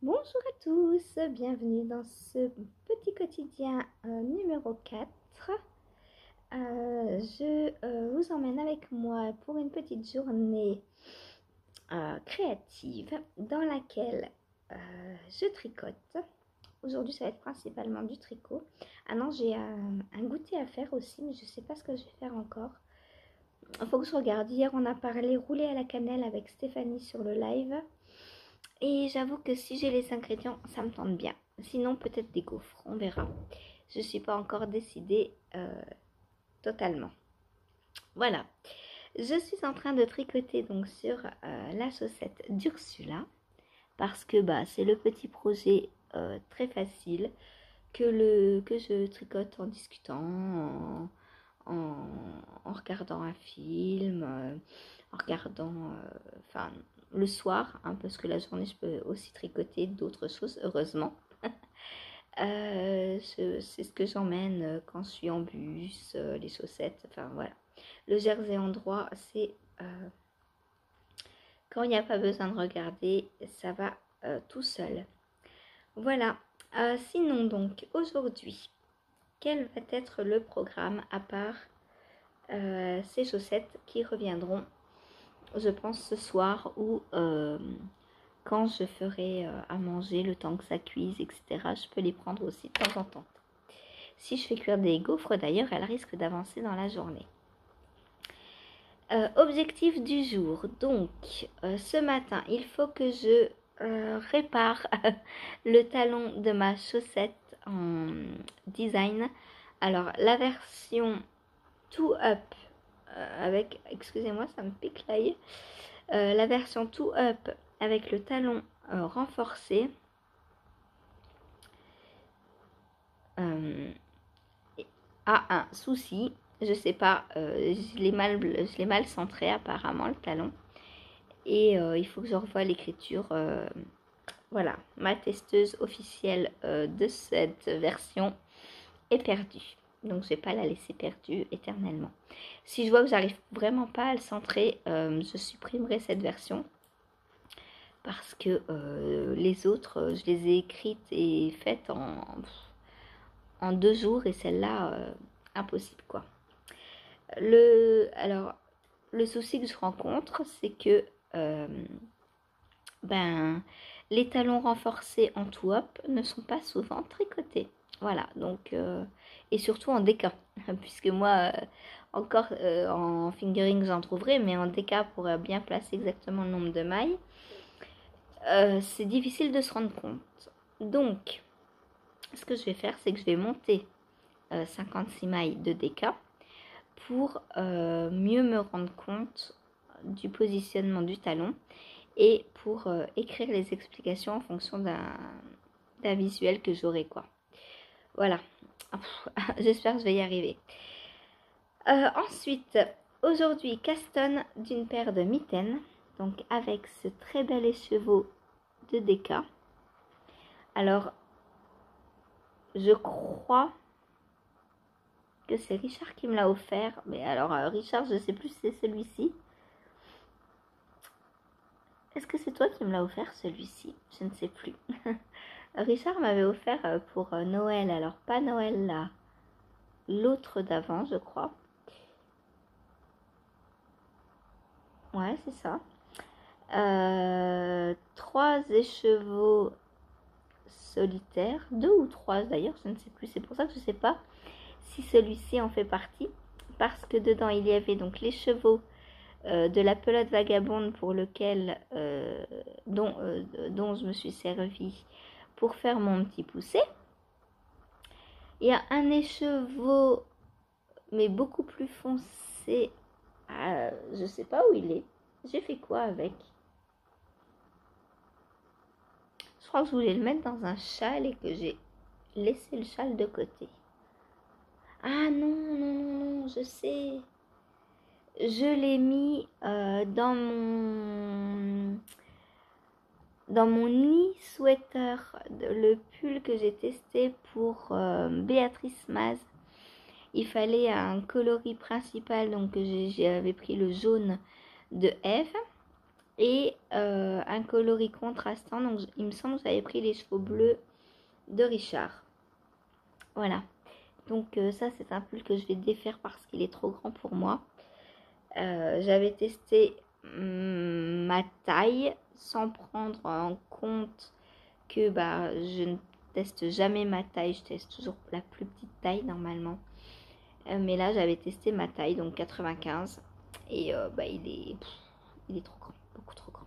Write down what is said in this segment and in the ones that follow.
Bonjour à tous, bienvenue dans ce petit quotidien numéro 4. Je vous emmène avec moi pour une petite journée créative dans laquelle je tricote. Aujourd'hui, ça va être principalement du tricot. Ah non, j'ai un goûter à faire aussi, mais je ne sais pas ce que je vais faire encore. Il faut que je regarde. Hier, on a parlé rouler à la cannelle avec Stéphanie sur le live. Et j'avoue que si j'ai les ingrédients, ça me tente bien. Sinon, peut-être des gaufres, on verra. Je ne suis pas encore décidée totalement. Voilà. Je suis en train de tricoter donc sur la chaussette d'Ursula. Parce que c'est le petit projet très facile que je tricote en discutant, en regardant un film, en regardant, le soir, hein, parce que la journée, je peux aussi tricoter d'autres choses, heureusement. C'est ce que j'emmène quand je suis en bus, les chaussettes, enfin voilà. Le jersey en droit, c'est quand il n'y a pas besoin de regarder, ça va tout seul. Voilà. Sinon donc, aujourd'hui, quel va être le programme à part ces chaussettes qui reviendront, je pense, ce soir ou quand je ferai à manger, le temps que ça cuise, etc. Je peux les prendre aussi de temps en temps. Si je fais cuire des gaufres d'ailleurs, elles risquent d'avancer dans la journée. Objectif du jour. Donc, ce matin, il faut que je répare le talon de ma chaussette en design. Alors, la version Two Up avec, excusez-moi, ça me pique l'œil. La version Two Up avec le talon renforcé a un souci. Je sais pas, je l'ai mal centré apparemment le talon. Et il faut que je revoie l'écriture. Voilà, ma testeuse officielle de cette version est perdue. Donc je vais pas la laisser perdue éternellement. Si je vois que j'arrive vraiment pas à le centrer, je supprimerai cette version. Parce que les autres, je les ai écrites et faites en 2 jours. Et celle-là, impossible quoi. Alors, le souci que je rencontre, c'est que les talons renforcés en two-up ne sont pas souvent tricotés. Voilà, donc, et surtout en déca, puisque moi, encore en fingering, j'en trouverai, mais en déca, pour bien placer exactement le nombre de mailles, c'est difficile de se rendre compte. Donc, ce que je vais faire, c'est que je vais monter 56 mailles de déca pour mieux me rendre compte du positionnement du talon et pour écrire les explications en fonction d'un visuel que j'aurai quoi. Voilà, j'espère que je vais y arriver. Ensuite, aujourd'hui, castonne d'une paire de mitaines, donc avec ce très bel écheveau de déca. Alors, je crois que c'est Richard qui me l'a offert, mais alors Richard, je ne sais plus si c'est celui-ci. Est-ce que c'est toi qui me l'as offert celui-ci? Je ne sais plus. Richard m'avait offert pour Noël, alors pas Noël là, l'autre d'avant je crois. Ouais, c'est ça. 3 écheveaux solitaires, 2 ou 3 d'ailleurs, je ne sais plus. C'est pour ça que je ne sais pas si celui-ci en fait partie. Parce que dedans il y avait donc l'écheveau de la pelote vagabonde pour lequel dont je me suis servi pour faire mon petit poussé. Il y a un écheveau mais beaucoup plus foncé. Je sais pas où il est. J'ai fait quoi avec? Je crois que je voulais le mettre dans un châle et que j'ai laissé le châle de côté. Ah non, non, non, non, je sais. Je l'ai mis dans mon e-sweater, le pull que j'ai testé pour Béatrice Maz. Il fallait un coloris principal, donc j'avais pris le jaune de Eve. et un coloris contrastant. Donc il me semble que j'avais pris les chevaux bleus de Richard. Voilà. Donc ça c'est un pull que je vais défaire parce qu'il est trop grand pour moi. J'avais testé ma taille sans prendre en compte que bah, je ne teste jamais ma taille, je teste toujours la plus petite taille normalement. Mais là j'avais testé ma taille, donc 95, et bah, il est trop grand, beaucoup trop grand.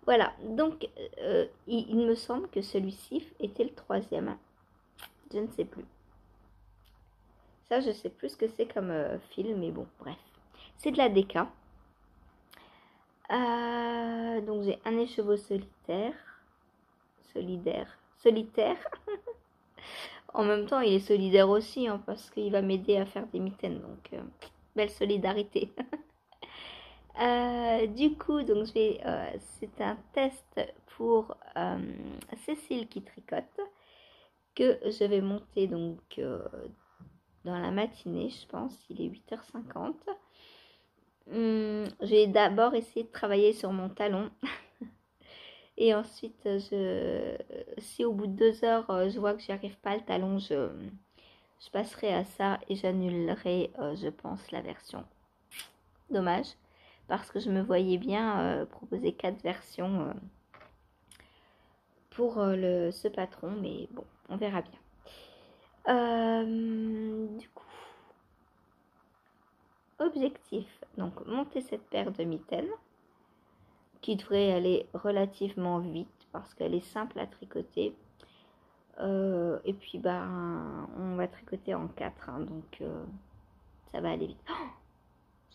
Voilà, donc il me semble que celui-ci était le troisième, je ne sais plus. Ça je sais plus ce que c'est comme fil, mais bon, bref. C'est de la DK. Donc j'ai un écheveau solitaire. En même temps, il est solidaire aussi, hein, parce qu'il va m'aider à faire des mitaines. Donc, belle solidarité. Du coup, donc c'est un test pour Cécile qui tricote que je vais monter donc dans la matinée, je pense. Il est 8h50. J'ai d'abord essayé de travailler sur mon talon. Et ensuite, si au bout de 2 heures, je vois que j'y arrive pas, le talon, je passerai à ça et j'annulerai, je pense, la version. Dommage, parce que je me voyais bien proposer 4 versions pour ce patron, mais bon, on verra bien. Du coup, objectif, donc monter cette paire de mitaines qui devrait aller relativement vite parce qu'elle est simple à tricoter. Et puis on va tricoter en 4, hein, donc ça va aller vite. Oh,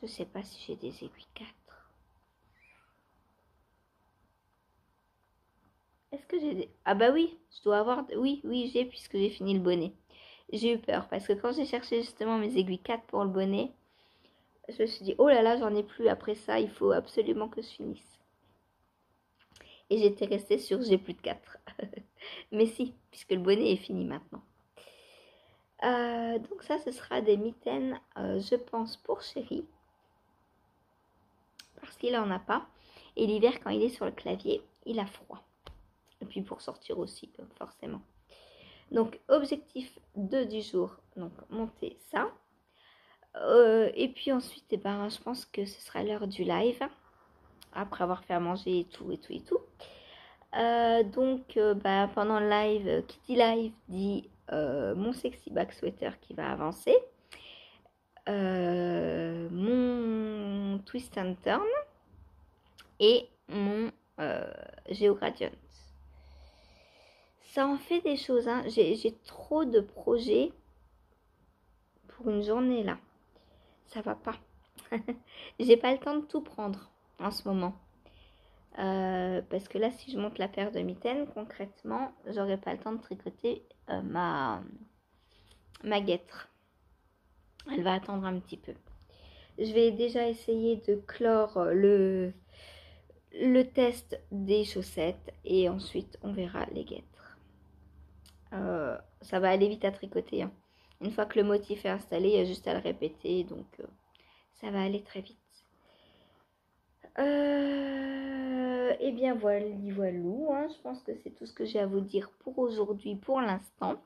je sais pas si j'ai des aiguilles 4. Est-ce que j'ai des... Ah bah oui, je dois avoir... Oui, j'ai, puisque j'ai fini le bonnet. J'ai eu peur parce que quand j'ai cherché justement mes aiguilles 4 pour le bonnet, je me suis dit, oh là là, j'en ai plus. Après ça, il faut absolument que je finisse. Et j'étais restée sur j'ai plus de 4. Mais si, puisque le bonnet est fini maintenant. Donc ça, ce sera des mitaines, je pense, pour Chéri. Parce qu'il n'en a pas. Et l'hiver, quand il est sur le clavier, il a froid. Et puis pour sortir aussi, forcément. Donc, objectif 2 du jour, donc monter ça. Et puis ensuite, je pense que ce sera l'heure du live. Après avoir fait à manger et tout, et tout, et tout. Donc, pendant le live, qui dit live dit mon sexy back sweater qui va avancer. Mon twist and turn et mon Geogradient. Ça en fait des choses, hein. J'ai trop de projets pour une journée là. Ça va pas. J'ai pas le temps de tout prendre en ce moment. Parce que là, si je monte la paire de mitaines, concrètement, j'aurai pas le temps de tricoter ma guêtre. Elle va attendre un petit peu. Je vais déjà essayer de clore le test des chaussettes et ensuite on verra les guêtres. Ça va aller vite à tricoter, hein. Une fois que le motif est installé, il y a juste à le répéter, donc ça va aller très vite. Et bien voilà, hein. Je pense que c'est tout ce que j'ai à vous dire pour aujourd'hui, pour l'instant.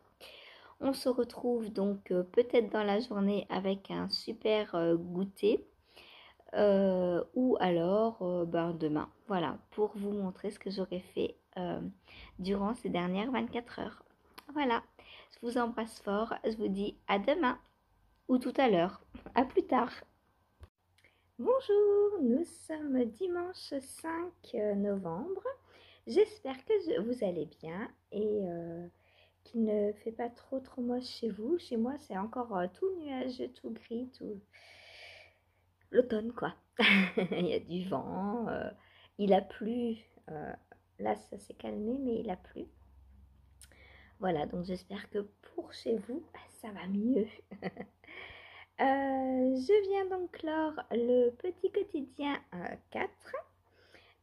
On se retrouve donc peut-être dans la journée avec un super goûter. Ou alors demain, voilà, pour vous montrer ce que j'aurais fait durant ces dernières 24 heures. Voilà, je vous embrasse fort, je vous dis à demain ou tout à l'heure, à plus tard. Bonjour, nous sommes dimanche 5 novembre, j'espère que vous allez bien et qu'il ne fait pas trop moche chez vous. Chez moi c'est encore tout nuageux, tout gris, tout... l'automne quoi. Il y a du vent, il a plu, là ça s'est calmé mais il a plu. Voilà, donc j'espère que pour chez vous ça va mieux. Je viens donc clore le petit quotidien 4.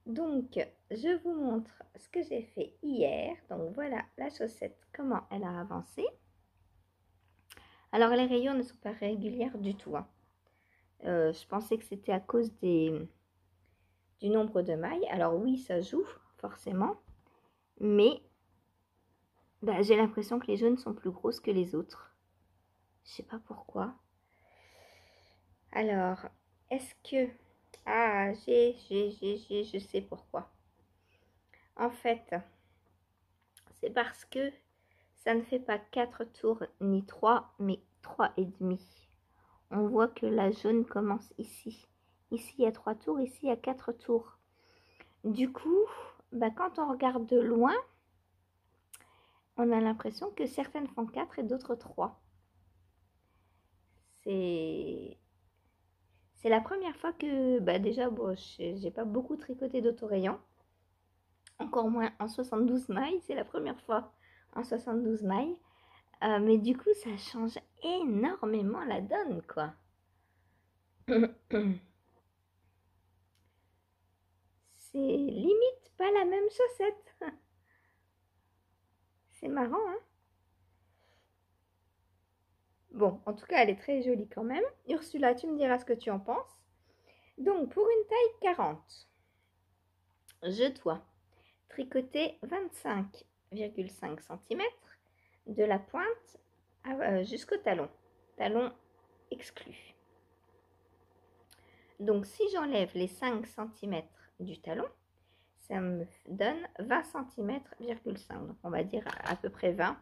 Donc je vous montre ce que j'ai fait hier. Donc voilà la chaussette, comment elle a avancé. Alors les rayons ne sont pas régulières du tout, hein. Je pensais que c'était à cause du nombre de mailles. Alors oui, ça joue forcément, mais bah, j'ai l'impression que les jaunes sont plus grosses que les autres. Je sais pas pourquoi. Alors, est-ce que... Ah, je sais pourquoi. En fait, c'est parce que ça ne fait pas 4 tours ni 3, mais 3 et demi. On voit que la jaune commence ici. Ici, il y a 3 tours, ici, il y a 4 tours. Du coup, bah, quand on regarde de loin, on a l'impression que certaines font 4 et d'autres 3. C'est la première fois que, bah déjà, bon, j'ai pas beaucoup tricoté d'autorayon. Encore moins en 72 mailles, c'est la première fois en 72 mailles. Mais du coup, ça change énormément la donne, quoi. C'est limite pas la même chaussette. C'est marrant, hein? Bon, en tout cas, elle est très jolie quand même. Ursula, tu me diras ce que tu en penses. Donc, pour une taille 40, je dois tricoter 25,5 cm de la pointe jusqu'au talon. Talon exclu. Donc, si j'enlève les 5 cm du talon, ça me donne 20 cm,5. Donc, on va dire à peu près 20,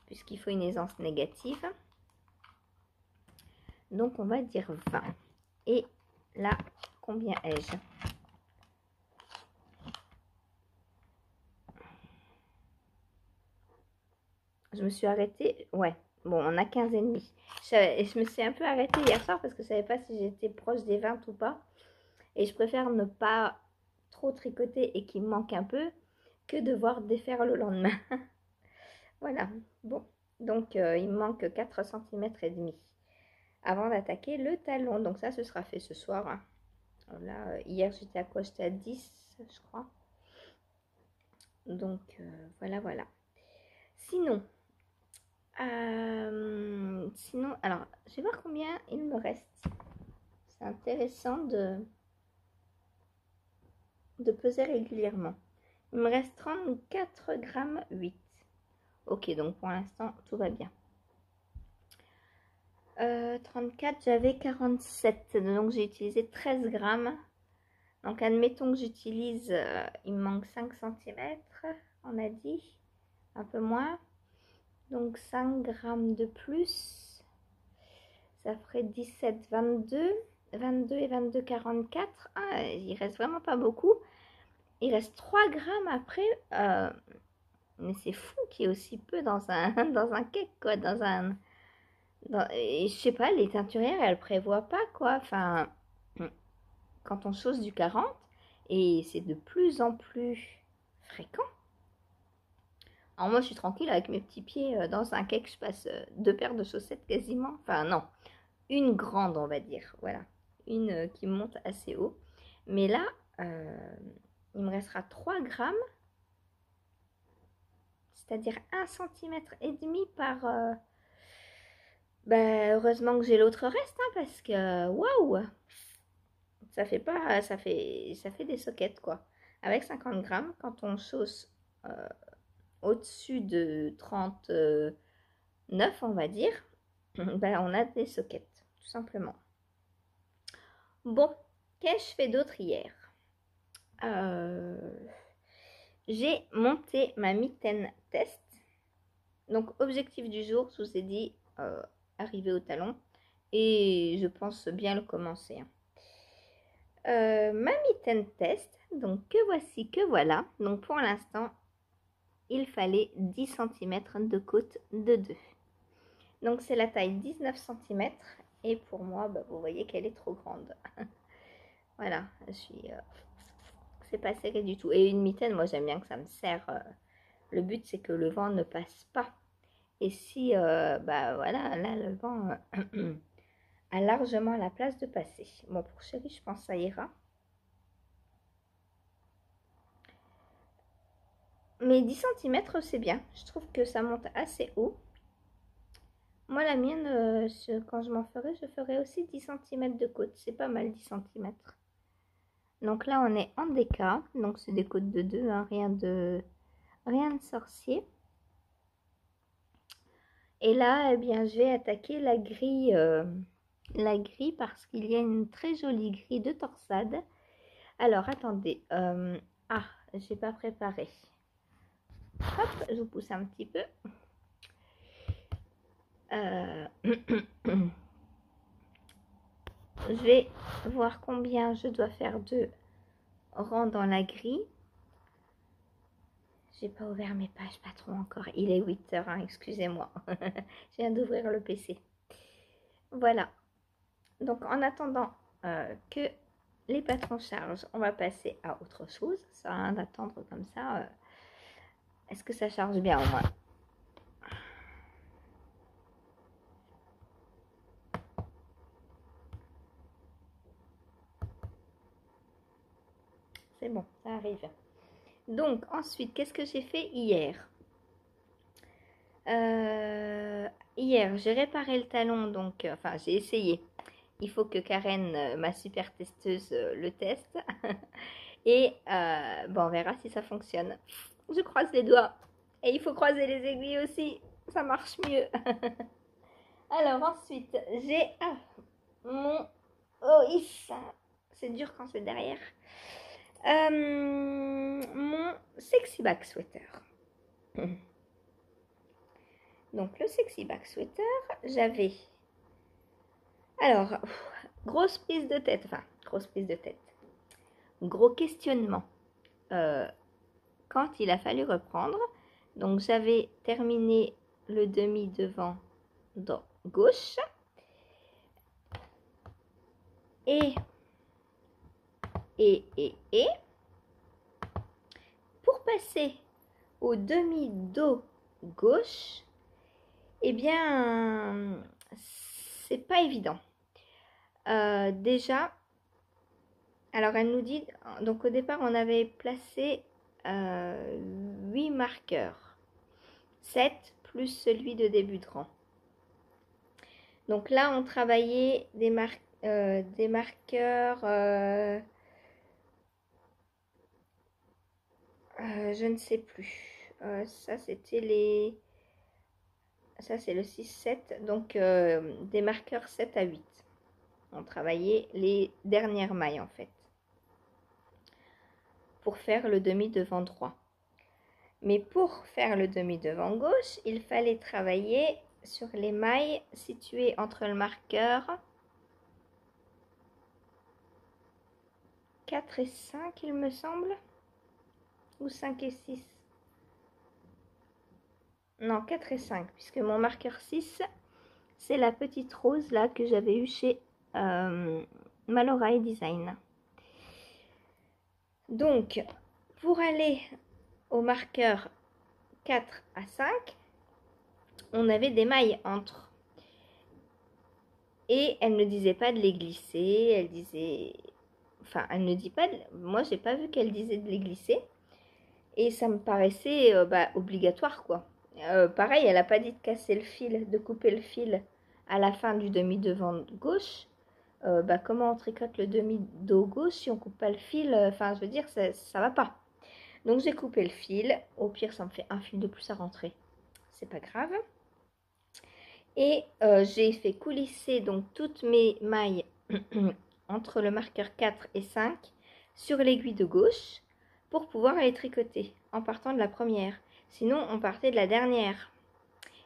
puisqu'il faut une aisance négative. Donc, on va dire 20. Et là, combien ai-je? Je me suis arrêtée, ouais, bon, on a 15 et demi. Je me suis un peu arrêtée hier soir parce que je ne savais pas si j'étais proche des 20 ou pas. Et je préfère ne pas trop tricoter et qu'il me manque un peu que devoir défaire le lendemain. Voilà, bon. Donc, il me manque 4 cm et demi avant d'attaquer le talon. Donc ça, ce sera fait ce soir, hein. Là, hier, j'étais à quoi? J'étais à 10, je crois. Donc, voilà, voilà. Sinon, alors, je vais voir combien il me reste. C'est intéressant de peser régulièrement. Il me reste 34,8 grammes. Ok, donc pour l'instant, tout va bien. 34, j'avais 47, donc j'ai utilisé 13 grammes. Donc admettons que j'utilise, il me manque 5 cm, on a dit, un peu moins. Donc 5 grammes de plus, ça ferait 17, 22, 22 et 22, 44. Ah, il reste vraiment pas beaucoup. Il reste 3 grammes après. Mais c'est fou qu'il y ait aussi peu dans un, dans un cake, quoi. Et je sais pas, les teinturières, elles prévoient pas, quoi. Enfin, quand on chose du 40, et c'est de plus en plus fréquent. Alors moi, je suis tranquille avec mes petits pieds dans un cake. Je passe 2 paires de chaussettes quasiment. Enfin, non, une grande, on va dire. Voilà, une qui monte assez haut. Mais là, il me restera 3 grammes. C'est-à-dire 1,5 cm par... heureusement que j'ai l'autre reste, hein, parce que... Waouh! Ça fait pas... Ça fait des soquettes, quoi. Avec 50 grammes, quand on chausse au-dessus de 39, on va dire, on a des soquettes, tout simplement. Bon, qu'ai-je fait d'autre hier? J'ai monté ma mitaine test. Donc, objectif du jour, je vous ai dit, arriver au talon. Et je pense bien le commencer. Ma mitaine test, donc que voici, que voilà. Donc, pour l'instant, il fallait 10 cm de côte de 2. Donc, c'est la taille 19 cm. Et pour moi, vous voyez qu'elle est trop grande. Voilà, je suis... c'est pas serré du tout. Et une mitaine, moi, j'aime bien que ça me serre. Le but, c'est que le vent ne passe pas. Et si, voilà, là, le vent a largement la place de passer. Bon, pour chérie, je pense que ça ira. Mais 10 cm, c'est bien. Je trouve que ça monte assez haut. Moi, la mienne, quand je m'en ferai, je ferai aussi 10 cm de côte. C'est pas mal, 10 cm. Donc là, on est en DK. Donc c'est des codes de 2, hein, rien de sorcier. Et là, eh bien, je vais attaquer la grille parce qu'il y a une très jolie grille de torsade. Alors, attendez. Ah, j'ai pas préparé. Hop, je vous pousse un petit peu. Je vais voir combien je dois faire de rangs dans la grille. J'ai pas ouvert mes pages patron encore. Il est 8 h, hein, excusez-moi. Je viens d'ouvrir le PC. Voilà. Donc, en attendant que les patrons chargent, on va passer à autre chose. Ça sert à rien d'attendre comme ça. Est-ce que ça charge bien au moins? C'est bon, ça arrive. Donc, ensuite, qu'est-ce que j'ai fait hier? Hier, j'ai réparé le talon, donc, enfin, j'ai essayé. Il faut que Karen, ma super testeuse, le teste. Et bon, on verra si ça fonctionne. Je croise les doigts. Et il faut croiser les aiguilles aussi. Ça marche mieux. Alors, ensuite, j'ai mon OIS. C'est dur quand c'est derrière. Mon sexy back sweater. Donc, le sexy back sweater, j'avais... Alors, grosse prise de tête. Enfin, grosse prise de tête. Gros questionnement. Quand il a fallu reprendre, donc j'avais terminé le demi devant dans gauche et pour passer au demi dos gauche, eh bien c'est pas évident. Déjà, alors elle nous dit, donc au départ on avait placé 8 marqueurs, 7 plus celui de début de rang. Donc là, on travaillait des marqueurs, je ne sais plus. Ça, c'était les... Ça, c'est le 6-7. Donc, des marqueurs 7 à 8. On travaillait les dernières mailles, en fait. Pour faire le demi-devant droit. Mais pour faire le demi-devant gauche, il fallait travailler sur les mailles situées entre le marqueur 4 et 5, il me semble. Ou 5 et 6. Non, 4 et 5, puisque mon marqueur 6, c'est la petite rose là que j'avais eu chez Malora Design. Donc, pour aller au marqueur 4 à 5, on avait des mailles entre. Et elle ne disait pas de les glisser, elle disait... Enfin, elle ne dit pas... Moi, j'ai pas vu qu'elle disait de les glisser. Et ça me paraissait obligatoire, quoi. Pareil, elle n'a pas dit de casser le fil, de couper le fil à la fin du demi-devant gauche. Comment on tricote le demi-dos gauche si on coupe pas le fil? Enfin, je veux dire, ça va pas. Donc, j'ai coupé le fil. Au pire, ça me fait un fil de plus à rentrer. C'est pas grave. Et j'ai fait coulisser donc toutes mes mailles entre le marqueur 4 et 5 sur l'aiguille de gauche pour pouvoir les tricoter en partant de la première. Sinon, on partait de la dernière.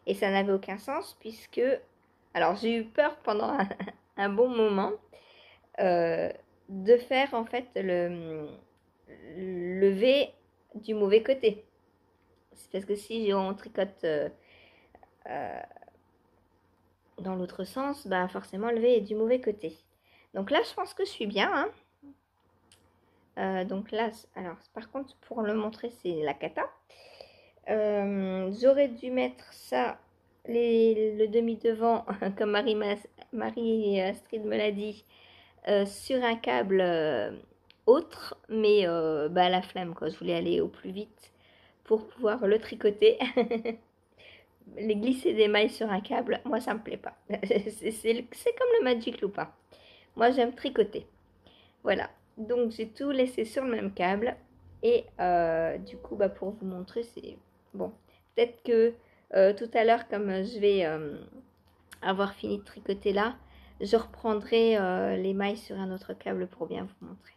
Et ça n'avait aucun sens puisque... Alors, j'ai eu peur pendant un bon moment de faire en fait le V du mauvais côté. C'est parce que si on tricote dans l'autre sens, bah forcément le V est du mauvais côté. Donc là, je pense que je suis bien. Hein. Donc là, alors par contre, pour le montrer, c'est la cata. J'aurais dû mettre ça, le demi-devant, comme Marie-Astrid me l'a dit, sur un câble autre, mais la flemme, quoi. Je voulais aller au plus vite pour pouvoir le tricoter. Les glisser des mailles sur un câble, moi ça me plaît pas. C'est comme le Magic Loop. Hein. Moi j'aime tricoter. Voilà. Donc j'ai tout laissé sur le même câble. Et du coup, bah, pour vous montrer, c'est bon. Peut-être que tout à l'heure, comme je vais avoir fini de tricoter là, je reprendrai les mailles sur un autre câble pour bien vous montrer.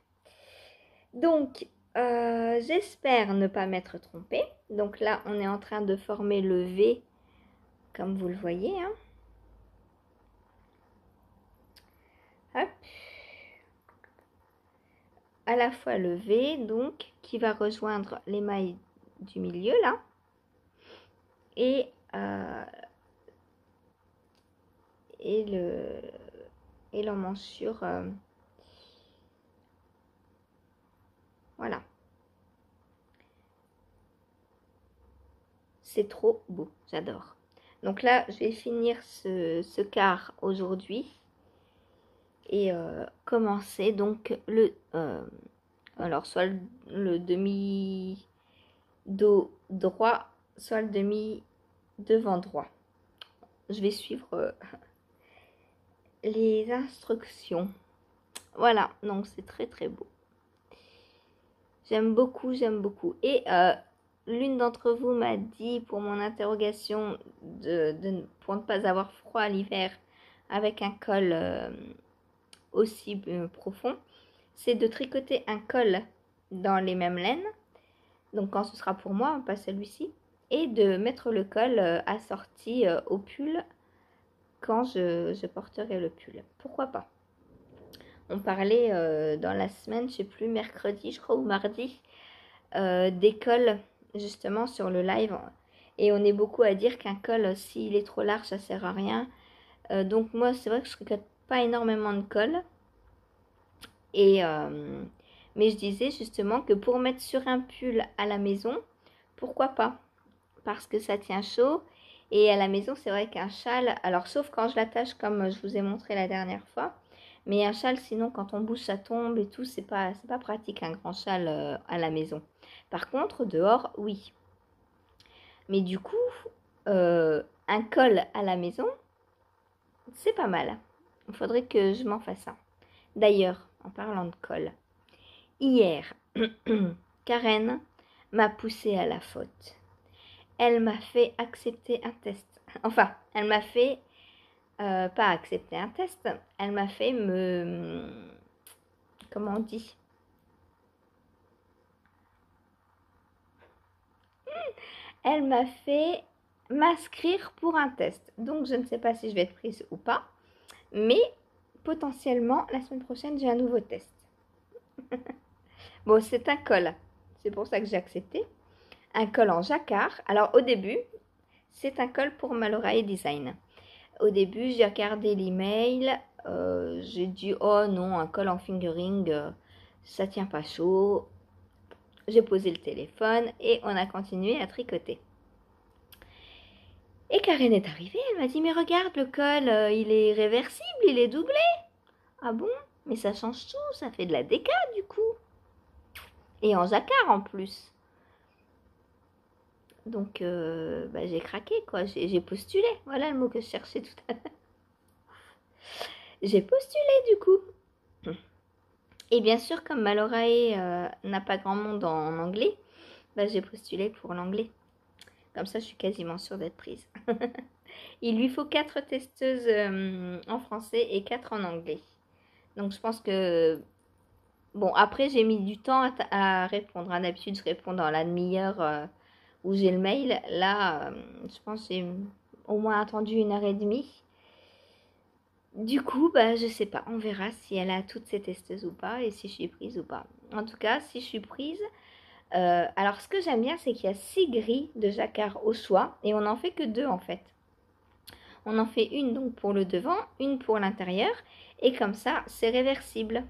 Donc, j'espère ne pas m'être trompée. Donc là, on est en train de former le V, comme vous le voyez. Hein. Hop. À la fois le V, donc, qui va rejoindre les mailles du milieu, là. Et, et l'emmanchure. Voilà. C'est trop beau, j'adore. Donc là, je vais finir ce quart aujourd'hui et commencer donc alors soit le demi dos droit, soit le demi devant droit. Je vais suivre les instructions. Voilà, donc c'est très très beau. J'aime beaucoup, j'aime beaucoup. Et l'une d'entre vous m'a dit pour mon interrogation pour ne pas avoir froid l'hiver avec un col aussi profond, c'est de tricoter un col dans les mêmes laines. Donc quand ce sera pour moi, pas celui-ci. Et de mettre le col assorti au pull quand je porterai le pull. Pourquoi pas? On parlait dans la semaine, je sais plus, mercredi je crois ou mardi, des cols justement sur le live. Et on est beaucoup à dire qu'un col, s'il est trop large, ça sert à rien. Donc moi, c'est vrai que je ne tricote pas énormément de cols. Et, mais je disais justement que pour mettre sur un pull à la maison, pourquoi pas? Parce que ça tient chaud. Et à la maison, c'est vrai qu'un châle, alors sauf quand je l'attache comme je vous ai montré la dernière fois, mais un châle, sinon quand on bouge, ça tombe et tout, c'est pas pratique un grand châle à la maison. Par contre, dehors, oui. Mais du coup, un col à la maison, c'est pas mal. Il faudrait que je m'en fasse un. D'ailleurs, en parlant de col, hier, Karen m'a poussée à la faute. Elle m'a fait accepter un test. Enfin, elle m'a fait pas accepter un test. Elle m'a fait comment on dit? Elle m'a fait m'inscrire pour un test. Donc, je ne sais pas si je vais être prise ou pas. Mais potentiellement, la semaine prochaine, j'ai un nouveau test. Bon, c'est un col. C'est pour ça que j'ai accepté. Un col en jacquard. Alors, au début, c'est un col pour Malorae Design. Au début, j'ai regardé l'email. J'ai dit, oh non, un col en fingering, ça tient pas chaud. J'ai posé le téléphone et on a continué à tricoter. Et Karen est arrivée, elle m'a dit, mais regarde, le col, il est réversible, il est doublé. Ah bon? Mais ça change tout, ça fait de la déca du coup. Et en jacquard en plus. Donc bah, j'ai craqué quoi, j'ai postulé. Voilà le mot que je cherchais tout à l'heure. J'ai postulé du coup. Et bien sûr, comme Malorae n'a pas grand monde en anglais, bah, j'ai postulé pour l'anglais. Comme ça, je suis quasiment sûre d'être prise. Il lui faut 4 testeuses en français et 4 en anglais. Donc je pense que... Bon, après, j'ai mis du temps à répondre. D'habitude, je réponds dans la demi-heure où j'ai le mail. Là, je pense que j'ai au moins attendu 1h30. Du coup, bah, je sais pas. On verra si elle a toutes ses testeuses ou pas et si je suis prise ou pas. En tout cas, si je suis prise... alors, ce que j'aime bien, c'est qu'il y a 6 grilles de jacquard au choix et on n'en fait que 2 en fait. On en fait une donc pour le devant, une pour l'intérieur et comme ça, c'est réversible.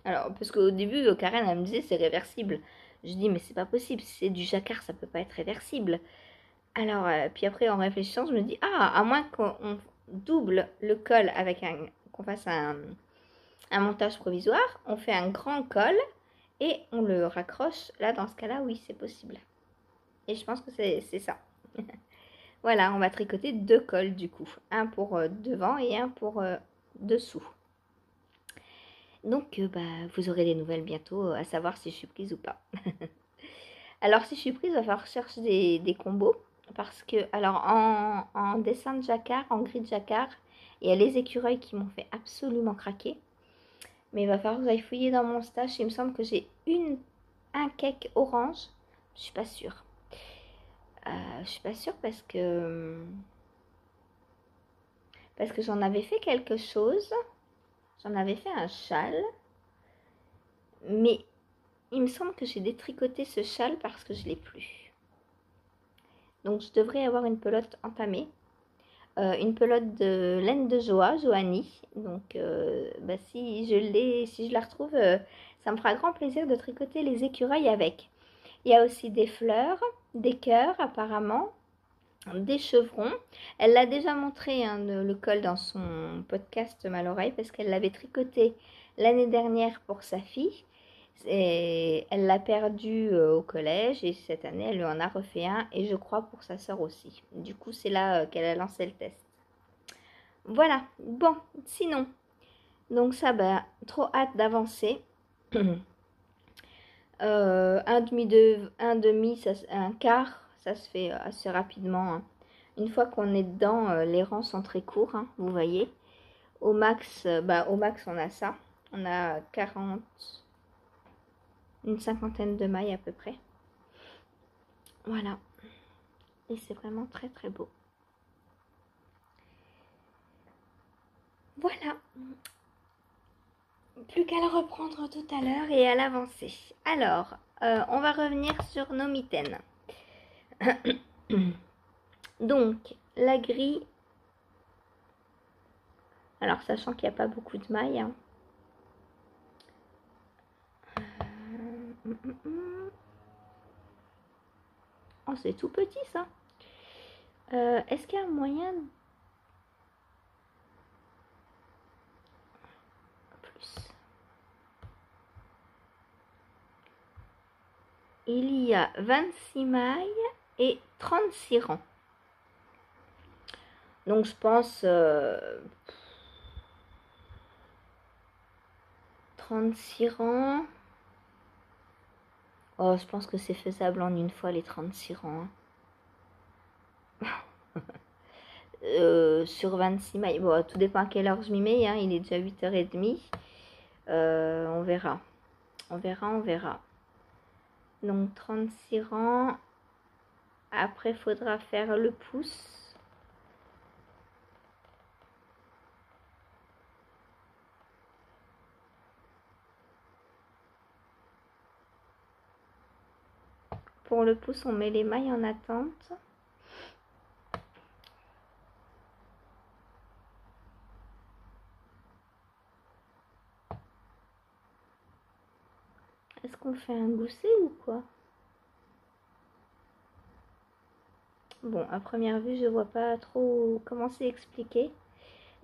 Alors, parce qu'au début, Karen, elle me disait c'est réversible. Je dis mais c'est pas possible, si c'est du jacquard, ça peut pas être réversible. Alors, puis après, en réfléchissant, je me dis ah, à moins qu'on double le col avec qu'on fasse un montage provisoire, on fait un grand col et on le raccroche. Là, dans ce cas-là, oui, c'est possible. Et je pense que c'est ça. Voilà, on va tricoter 2 cols du coup. Un pour devant et un pour dessous. Donc, vous aurez des nouvelles bientôt, à savoir si je suis prise ou pas. Alors, si je suis prise, il va falloir chercher des combos. Parce que, alors, en dessin de jacquard, en gris de jacquard, il y a les écureuils qui m'ont fait absolument craquer. Mais il va falloir que j'aille fouiller dans mon stash. Il me semble que j'ai un cake orange. Je suis pas sûre. Je suis pas sûre parce que j'en avais fait quelque chose. J'en avais fait un châle. Mais il me semble que j'ai détricoté ce châle parce que je l'ai plus. Donc je devrais avoir une pelote entamée. Une pelote de laine de Joanie. Donc si je la retrouve, ça me fera grand plaisir de tricoter les écureuils avec. Il y a aussi des fleurs, des cœurs apparemment, des chevrons. Elle l'a déjà montré le col dans son podcast Mal-Oreille parce qu'elle l'avait tricoté l'année dernière pour sa fille. Et elle l'a perdu au collège et cette année elle lui en a refait un et je crois pour sa sœur aussi. Du coup c'est là qu'elle a lancé le test. Voilà, bon, sinon, donc ça, trop hâte d'avancer. Un quart, ça se fait assez rapidement. Hein. Une fois qu'on est dedans, les rangs sont très courts, hein, vous voyez. Au max, on a ça. On a 40, une cinquantaine de mailles à peu près. Voilà. Et c'est vraiment très très beau. Voilà. Plus qu'à le reprendre tout à l'heure et à l'avancer. Alors, on va revenir sur nos mitaines. Donc, la grille. Alors, sachant qu'il n'y a pas beaucoup de mailles. Hein. Oh, c'est tout petit ça. Est-ce qu'il y a un moyen plus? Il y a 26 mailles et 36 rangs. Donc je pense 36 rangs. Oh, je pense que c'est faisable en une fois les 36 rangs. Sur 26 mailles. Bon, tout dépend à quelle heure je m'y mets. Hein. Il est déjà 8h30. On verra. On verra. Donc 36 rangs. Après, il faudra faire le pouce. Pour le pouce, on met les mailles en attente. Est-ce qu'on fait un gousset ou quoi? Bon, à première vue, je vois pas trop comment c'est expliqué.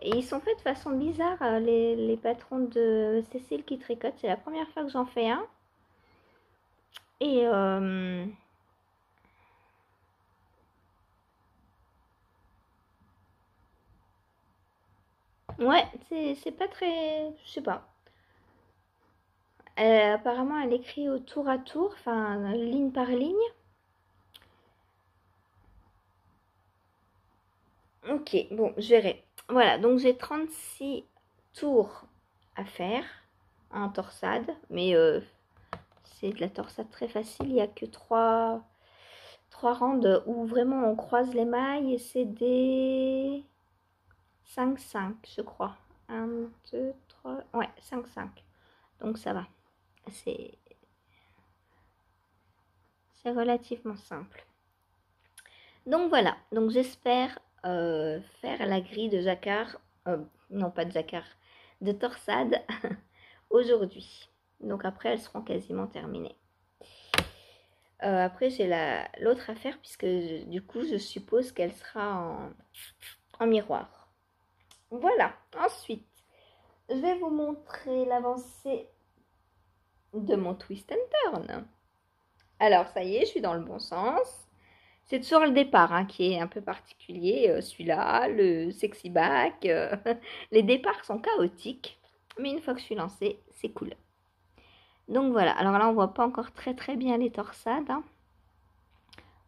Et ils sont faits de façon bizarre, les patrons de Cécile qui tricote. C'est la première fois que j'en fais un. Et ouais, c'est pas très... Je sais pas. Apparemment, elle écrit au tour à tour, enfin, ligne par ligne. Ok, bon, je verrai. Voilà, donc j'ai 36 tours à faire en torsade, mais c'est de la torsade très facile. Il n'y a que 3 rangs où vraiment on croise les mailles et c'est des 5-5, je crois. 1, 2, 3, ouais, 5-5. Donc ça va. C'est relativement simple. Donc voilà, donc j'espère faire la grille de jacquard, non pas de jacquard, de torsade aujourd'hui. Donc après, elles seront quasiment terminées. Après, j'ai l'autre à faire puisque du coup, je suppose qu'elle sera en miroir. Voilà, ensuite, je vais vous montrer l'avancée de mon twist and turn. Alors, ça y est, je suis dans le bon sens. C'est toujours le départ hein, qui est un peu particulier. Celui-là, le sexy back. Les départs sont chaotiques. Mais une fois que je suis lancée, c'est cool. Donc voilà, alors là on voit pas encore très bien les torsades, hein.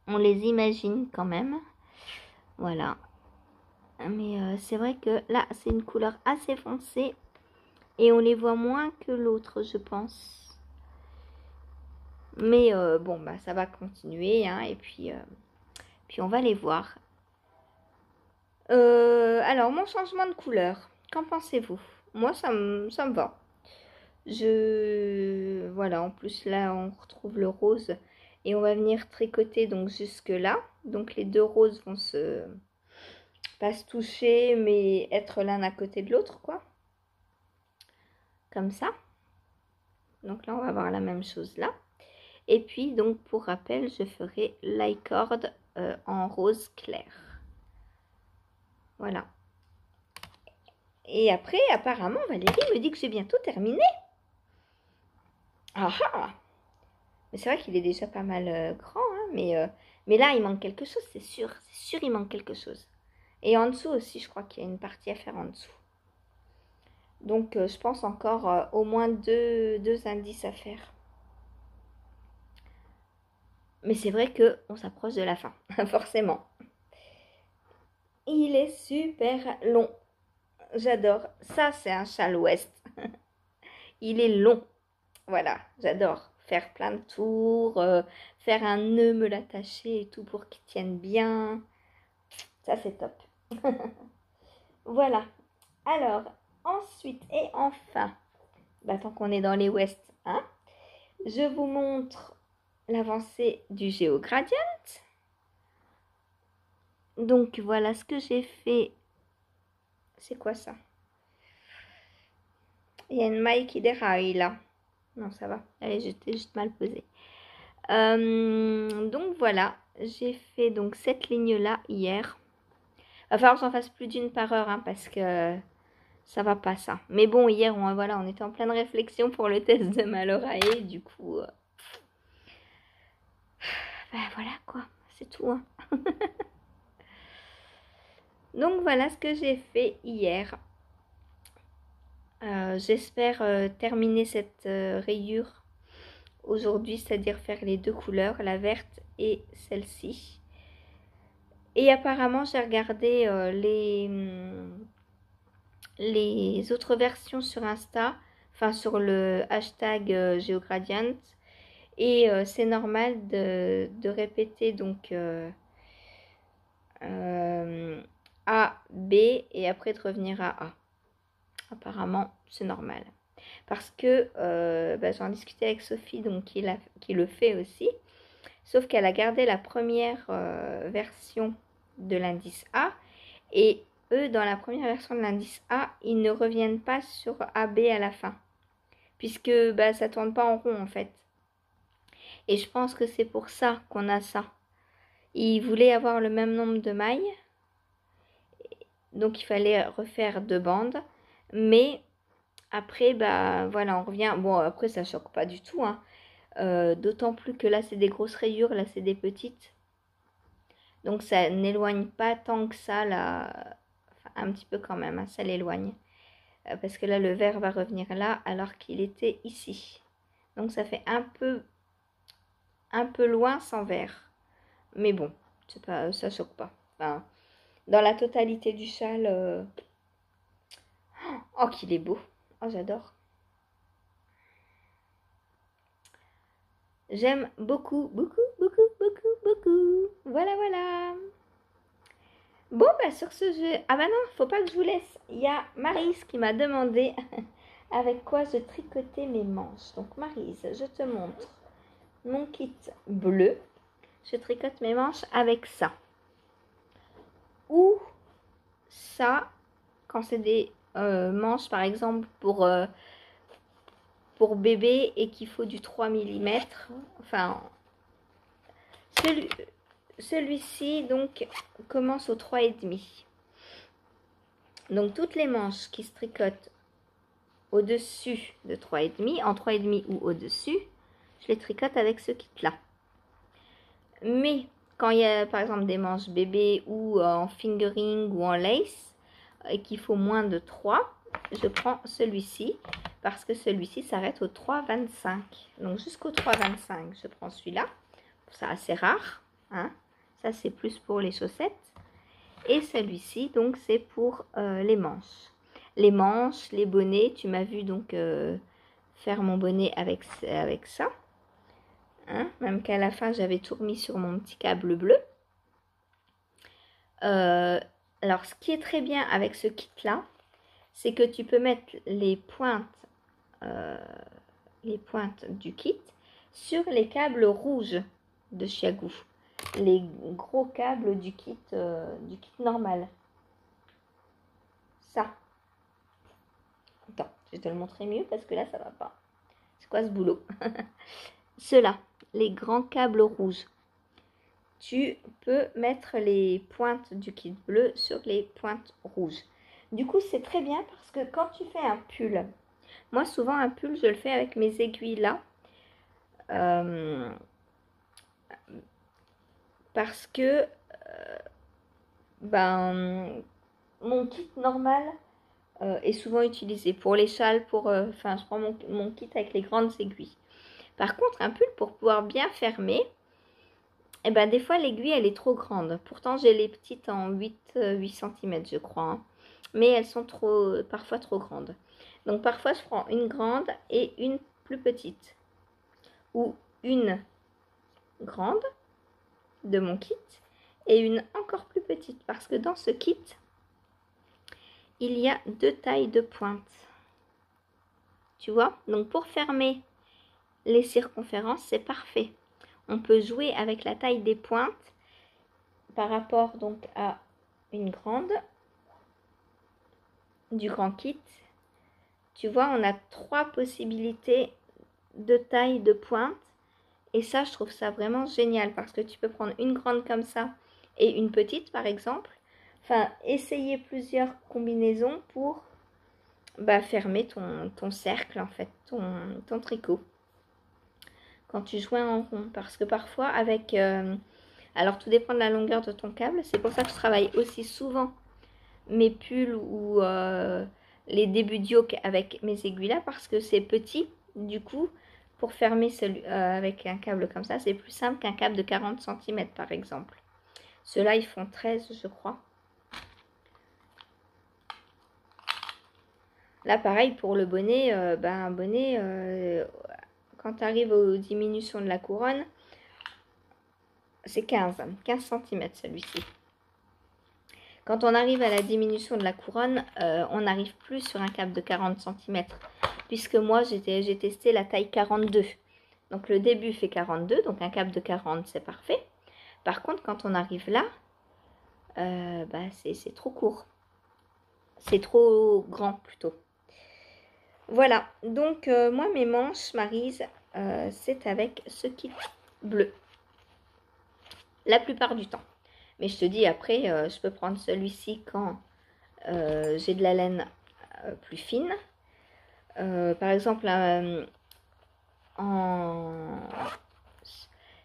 On les imagine quand même. Voilà. Mais c'est vrai que là c'est une couleur assez foncée. Et on les voit moins que l'autre, je pense. Mais bon, bah ça va continuer, hein, et puis on va les voir. Alors, mon changement de couleur, qu'en pensez-vous? Moi, ça me va. Voilà, en plus là, on retrouve le rose. Et on va venir tricoter donc jusque là. Donc les deux roses vont pas se toucher, mais être l'un à côté de l'autre, quoi. Comme ça. Donc là, on va avoir la même chose là. Et puis, donc, pour rappel, je ferai l'icord en rose clair. Voilà. Et après, apparemment, Valérie me dit que j'ai bientôt terminé. Ah ah! Mais c'est vrai qu'il est déjà pas mal grand, hein, mais là, il manque quelque chose, c'est sûr. C'est sûr, il manque quelque chose. Et en dessous aussi, je crois qu'il y a une partie à faire en dessous. Donc, je pense encore au moins deux indices à faire. Mais c'est vrai qu'on s'approche de la fin, forcément. Il est super long. J'adore. Ça, c'est un châle ouest. Il est long. Voilà, j'adore. Faire plein de tours, faire un nœud, me l'attacher et tout pour qu'il tienne bien. Ça, c'est top. Voilà. Alors, ensuite et enfin, bah, tant qu'on est dans les ouest, hein, je vous montre l'avancée du GeoGradient. Donc, voilà ce que j'ai fait. C'est quoi ça? Il y a une maille qui déraille là. Non, ça va. Allez, j'étais juste mal posée. Donc voilà, j'ai fait donc cette ligne-là hier. Il va falloir que j'en fasse plus d'une par heure, hein, parce que ça va pas ça. Mais bon, hier, voilà, on était en pleine réflexion pour le test de Malorae. Du coup, ben voilà quoi, c'est tout, hein. Donc voilà ce que j'ai fait hier. J'espère terminer cette rayure aujourd'hui, c'est-à-dire faire les deux couleurs, la verte et celle-ci. Et apparemment, j'ai regardé les autres versions sur Insta, enfin sur le hashtag GeoGradient. Et c'est normal de répéter donc A, B et après de revenir à A. Apparemment, c'est normal. Parce que j'en discutais avec Sophie, donc qui le fait aussi. Sauf qu'elle a gardé la première version de l'indice A. Et eux, dans la première version de l'indice A, ils ne reviennent pas sur AB à la fin. Puisque ça tourne pas en rond en fait. Et je pense que c'est pour ça qu'on a ça. Ils voulaient avoir le même nombre de mailles. Donc il fallait refaire 2 bandes. Mais après, voilà, on revient. Bon, après, ça choque pas du tout, hein. D'autant plus que là, c'est des grosses rayures, là, c'est des petites. Donc ça n'éloigne pas tant que ça, là. Enfin, un petit peu quand même, hein, ça l'éloigne. Parce que là, le vert va revenir là, alors qu'il était ici. Donc ça fait un peu loin sans vert. Mais bon, c'est pas, ça choque pas. Enfin, dans la totalité du châle, oh qu'il est beau. Oh, j'adore. J'aime beaucoup, beaucoup, beaucoup, beaucoup, beaucoup. Voilà, voilà. Bon, sur ce jeu... Ah bah non, faut pas que je vous laisse. Il y a Maryse qui m'a demandé avec quoi je tricotais mes manches. Donc Maryse, je te montre mon kit bleu. Je tricote mes manches avec ça. Ou ça, quand c'est des manches par exemple pour bébé et qu'il faut du 3 mm. Enfin, celui-ci donc commence au 3,5. Donc toutes les manches qui se tricotent au-dessus de 3,5, en 3,5 ou au-dessus, je les tricote avec ce kit-là. Mais quand il y a par exemple des manches bébé ou en fingering ou en lace, et qu'il faut moins de 3, je prends celui-ci parce que celui-ci s'arrête au 3,25. Donc jusqu'au 3,25, je prends celui-là. C'est assez rare, hein. Ça, c'est plus pour les chaussettes. Et celui-ci, donc, c'est pour les manches. Les manches, les bonnets. Tu m'as vu donc faire mon bonnet avec ça. Hein, même qu'à la fin, j'avais tout remis sur mon petit câble bleu. Alors, ce qui est très bien avec ce kit-là, c'est que tu peux mettre les pointes du kit sur les câbles rouges de Chiagou. Les gros câbles du kit normal. Ça. Attends, je vais te le montrer mieux parce que là, ça va pas. C'est quoi ce boulot? Ceux-là, les grands câbles rouges. Tu peux mettre les pointes du kit bleu sur les pointes rouges. Du coup, c'est très bien parce que quand tu fais un pull, moi souvent un pull, je le fais avec mes aiguilles là. Parce que mon kit normal est souvent utilisé pour les châles, enfin je prends mon kit avec les grandes aiguilles. Par contre, un pull pour pouvoir bien fermer, et ben des fois l'aiguille elle est trop grande. Pourtant j'ai les petites en 8 cm je crois, hein. Mais elles sont parfois trop grandes. Donc parfois je prends une grande et une plus petite. Ou une grande de mon kit et une encore plus petite. Parce que dans ce kit, il y a 2 tailles de pointe. Tu vois? Donc pour fermer les circonférences, c'est parfait. On peut jouer avec la taille des pointes par rapport donc à une grande du grand kit. Tu vois, on a 3 possibilités de taille de pointe. Et ça, je trouve ça vraiment génial parce que tu peux prendre une grande comme ça et une petite par exemple. Enfin, essayer plusieurs combinaisons pour fermer ton cercle en fait, ton tricot. Quand tu joins en rond. Parce que parfois avec... alors tout dépend de la longueur de ton câble. C'est pour ça que je travaille aussi souvent mes pulls ou les débuts de yoke avec mes aiguilles là. Parce que c'est petit. Du coup, pour fermer avec un câble comme ça, c'est plus simple qu'un câble de 40 cm par exemple. Ceux-là, ils font 13 je crois. Là, pareil pour le bonnet, un bonnet, quand tu arrives aux diminutions de la couronne, c'est 15 cm celui-ci. Quand on arrive à la diminution de la couronne, on n'arrive plus sur un câble de 40 cm. Puisque moi, j'ai testé la taille 42. Donc le début fait 42, donc un câble de 40, c'est parfait. Par contre, quand on arrive là, c'est trop court. C'est trop grand plutôt. Voilà, donc moi mes manches Maryse, c'est avec ce kit bleu. La plupart du temps. Mais je te dis après, je peux prendre celui-ci quand j'ai de la laine plus fine. Par exemple,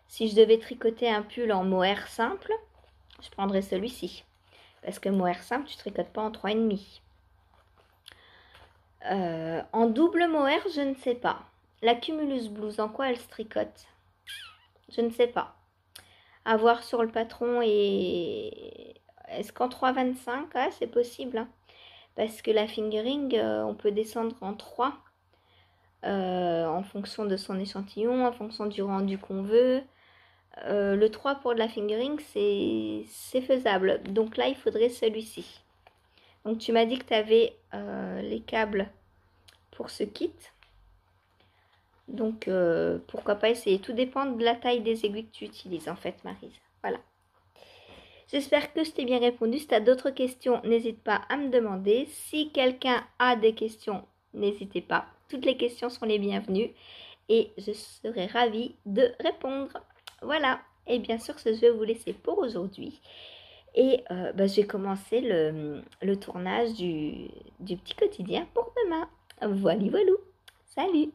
si je devais tricoter un pull en mohair simple, je prendrais celui-ci. Parce que mohair simple, tu ne tricotes pas en 3,5. En double mohair, je ne sais pas. La Cumulus Blouse, en quoi elle se tricote? Je ne sais pas. À voir sur le patron. Et est-ce qu'en 3,25, ouais, c'est possible, hein? Parce que la fingering, on peut descendre en 3 en fonction de son échantillon, en fonction du rendu qu'on veut. Le 3 pour de la fingering, c'est faisable. Donc là, il faudrait celui-ci. Donc tu m'as dit que tu avais les câbles pour ce kit. Donc pourquoi pas essayer. Tout dépend de la taille des aiguilles que tu utilises en fait Maryse. Voilà. J'espère que je t'ai bien répondu. Si tu as d'autres questions, n'hésite pas à me demander. Si quelqu'un a des questions, n'hésitez pas. Toutes les questions sont les bienvenues. Et je serai ravie de répondre. Voilà. Et bien sûr, je vais vous laisser pour aujourd'hui. Et je vais commencer le tournage du petit quotidien pour demain. Voilà, voilà. Salut!